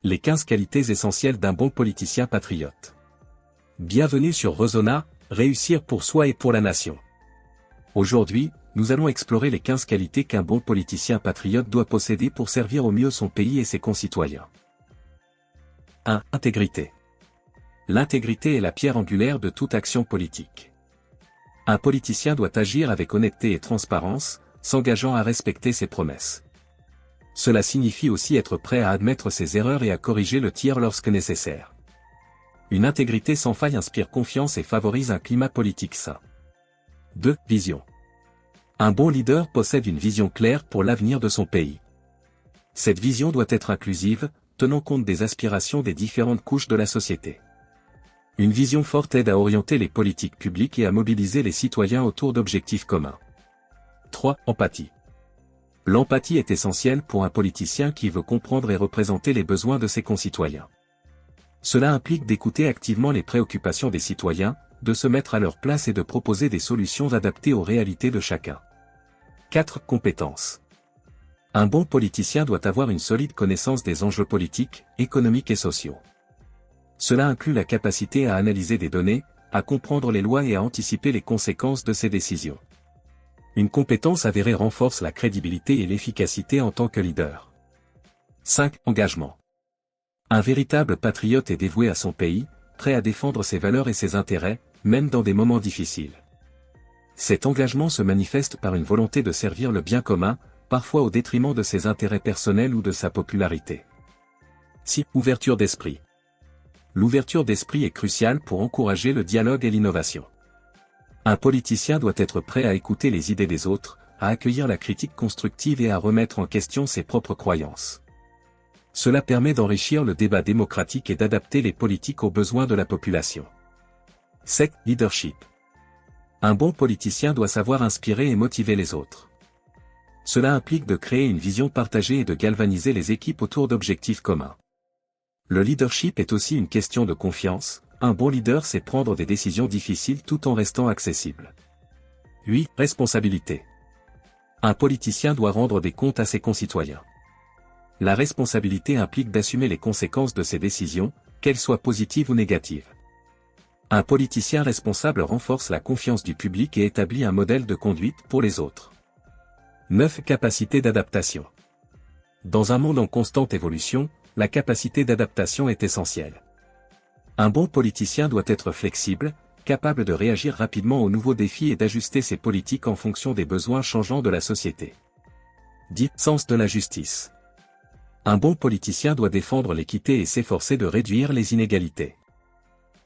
Les 15 qualités essentielles d'un bon politicien patriote. Bienvenue sur Rezona, réussir pour soi et pour la nation. Aujourd'hui, nous allons explorer les 15 qualités qu'un bon politicien patriote doit posséder pour servir au mieux son pays et ses concitoyens. 1. Intégrité. L'intégrité est la pierre angulaire de toute action politique. Un politicien doit agir avec honnêteté et transparence, s'engageant à respecter ses promesses. Cela signifie aussi être prêt à admettre ses erreurs et à corriger le tir lorsque nécessaire. Une intégrité sans faille inspire confiance et favorise un climat politique sain. 2. Vision. Un bon leader possède une vision claire pour l'avenir de son pays. Cette vision doit être inclusive, tenant compte des aspirations des différentes couches de la société. Une vision forte aide à orienter les politiques publiques et à mobiliser les citoyens autour d'objectifs communs. 3. Empathie. L'empathie est essentielle pour un politicien qui veut comprendre et représenter les besoins de ses concitoyens. Cela implique d'écouter activement les préoccupations des citoyens, de se mettre à leur place et de proposer des solutions adaptées aux réalités de chacun. 4. Compétences. Un bon politicien doit avoir une solide connaissance des enjeux politiques, économiques et sociaux. Cela inclut la capacité à analyser des données, à comprendre les lois et à anticiper les conséquences de ses décisions. Une compétence avérée renforce la crédibilité et l'efficacité en tant que leader. 5. Engagement. Un véritable patriote est dévoué à son pays, prêt à défendre ses valeurs et ses intérêts, même dans des moments difficiles. Cet engagement se manifeste par une volonté de servir le bien commun, parfois au détriment de ses intérêts personnels ou de sa popularité. 6. Ouverture d'esprit. L'ouverture d'esprit est cruciale pour encourager le dialogue et l'innovation. Un politicien doit être prêt à écouter les idées des autres, à accueillir la critique constructive et à remettre en question ses propres croyances. Cela permet d'enrichir le débat démocratique et d'adapter les politiques aux besoins de la population. 7. Leadership. Un bon politicien doit savoir inspirer et motiver les autres. Cela implique de créer une vision partagée et de galvaniser les équipes autour d'objectifs communs. Le leadership est aussi une question de confiance. Un bon leader sait prendre des décisions difficiles tout en restant accessible. 8. Responsabilité. Un politicien doit rendre des comptes à ses concitoyens. La responsabilité implique d'assumer les conséquences de ses décisions, qu'elles soient positives ou négatives. Un politicien responsable renforce la confiance du public et établit un modèle de conduite pour les autres. 9. Capacité d'adaptation. Dans un monde en constante évolution, la capacité d'adaptation est essentielle. Un bon politicien doit être flexible, capable de réagir rapidement aux nouveaux défis et d'ajuster ses politiques en fonction des besoins changeants de la société. 10. Sens de la justice. Un bon politicien doit défendre l'équité et s'efforcer de réduire les inégalités.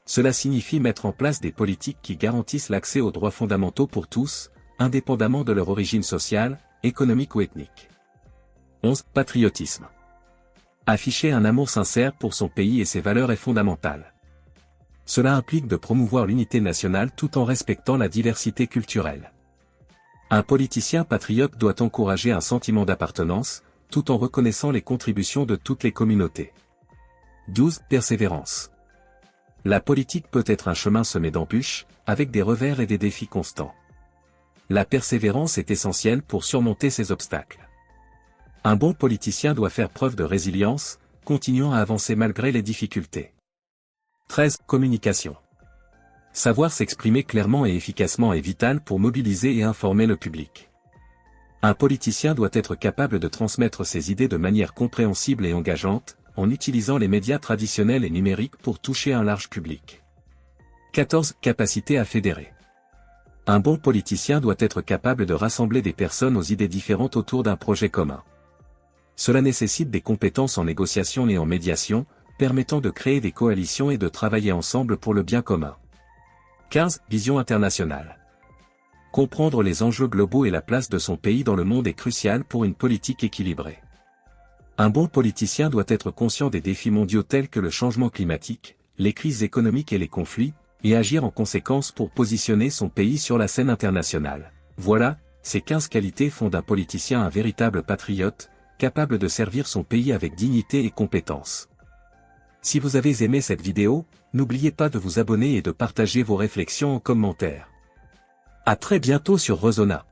Cela signifie mettre en place des politiques qui garantissent l'accès aux droits fondamentaux pour tous, indépendamment de leur origine sociale, économique ou ethnique. 11. Patriotisme. Afficher un amour sincère pour son pays et ses valeurs est fondamental. Cela implique de promouvoir l'unité nationale tout en respectant la diversité culturelle. Un politicien patriote doit encourager un sentiment d'appartenance, tout en reconnaissant les contributions de toutes les communautés. 12. Persévérance. La politique peut être un chemin semé d'embûches, avec des revers et des défis constants. La persévérance est essentielle pour surmonter ces obstacles. Un bon politicien doit faire preuve de résilience, continuant à avancer malgré les difficultés. 13. Communication. Savoir s'exprimer clairement et efficacement est vital pour mobiliser et informer le public. Un politicien doit être capable de transmettre ses idées de manière compréhensible et engageante, en utilisant les médias traditionnels et numériques pour toucher un large public. 14. Capacité à fédérer. Un bon politicien doit être capable de rassembler des personnes aux idées différentes autour d'un projet commun. Cela nécessite des compétences en négociation et en médiation, permettant de créer des coalitions et de travailler ensemble pour le bien commun. 15. Vision internationale. Comprendre les enjeux globaux et la place de son pays dans le monde est crucial pour une politique équilibrée. Un bon politicien doit être conscient des défis mondiaux tels que le changement climatique, les crises économiques et les conflits, et agir en conséquence pour positionner son pays sur la scène internationale. Voilà, ces 15 qualités font d'un politicien un véritable patriote, capable de servir son pays avec dignité et compétence. Si vous avez aimé cette vidéo, n'oubliez pas de vous abonner et de partager vos réflexions en commentaire. À très bientôt sur Rezona.